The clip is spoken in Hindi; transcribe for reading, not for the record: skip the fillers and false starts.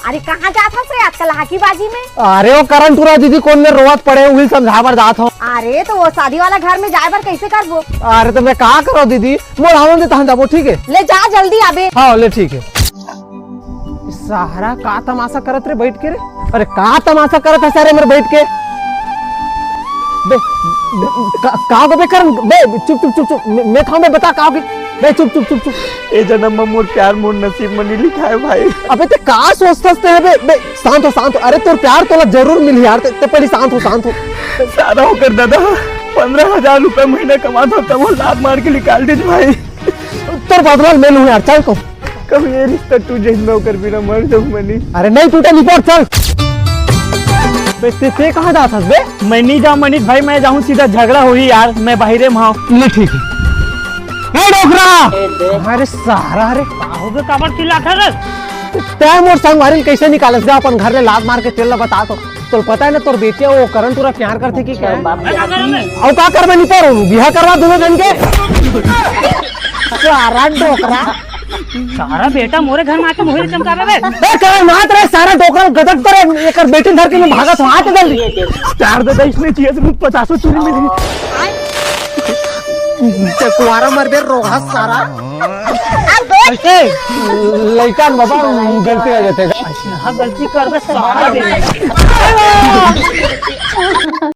अरे कहाँ जात हस रे आजकल हाकीबाजी में? अरे वो करंट पूरा दीदी कौन ने रोवत पड़े वही समझावर जात हो। अरे तो वो शादी वाला घर में जाए बर कैसे करबो? अरे तो मैं कहा करो दीदी मोर आवन दे तहन जाबो ठीक है। ले जा जल्दी आबे। हाँ ले ठीक है। सहारा का तमाशा करत रे बैठ के रे। अरे का तमाशा करत है सारे मेरे बैठ के बे का को बे कर बे चुप चुप चुप चुप मैं खाऊं बे बता का बे चुप चुप चुप चुप ए जन्म में मोर प्यार मोर नसीब में नहीं लिखा है भाई। अबे ते का सोचते है बे शांत हो अरे तोर प्यार तोला जरूर मिली यार ते पहले शांत हो सारा होकर दादा 15,000 रुपए महीना कमाता तब वो लात मार के निकाल दे भाई। तोर बदला मैं लूं यार चल को कभी ये रिश्ता टूटे न होकर बिना मर जाऊं मनी। अरे नहीं टूटे निपट चल बे ते कहां जात हस बे? मैं नहीं जाऊं मनीष भाई मैं जाऊं सीधा झगड़ा हुई यार मैं बाहरे में हूं। ले ठीक है ए डोकरा अरे सहारा रे हो गए काबर चिल्ला था रे टाइम और संग मारिल कैसे निकालस जा अपन घर ले लात मार के चल ला बता तो पता है ना तोर बेटिया वो करण पूरा प्यार करथे कि क्या और का करबे नहीं पर बियाह करवा दोनों जन के सारा डोकरा सारा बेटा मोरे घर में आके मोहरी चमकावे बे ए कर मात रे सारा डोकरा गदक करे एकर बेटी धर के में भागत हाथ दल चार दादा इसने चाहिए तो 50 चोरी मिली ते कुआरा मर बे रोहा सारा ऐसे लइका बाबा गलती हो जाते हां गलती कर बे सारा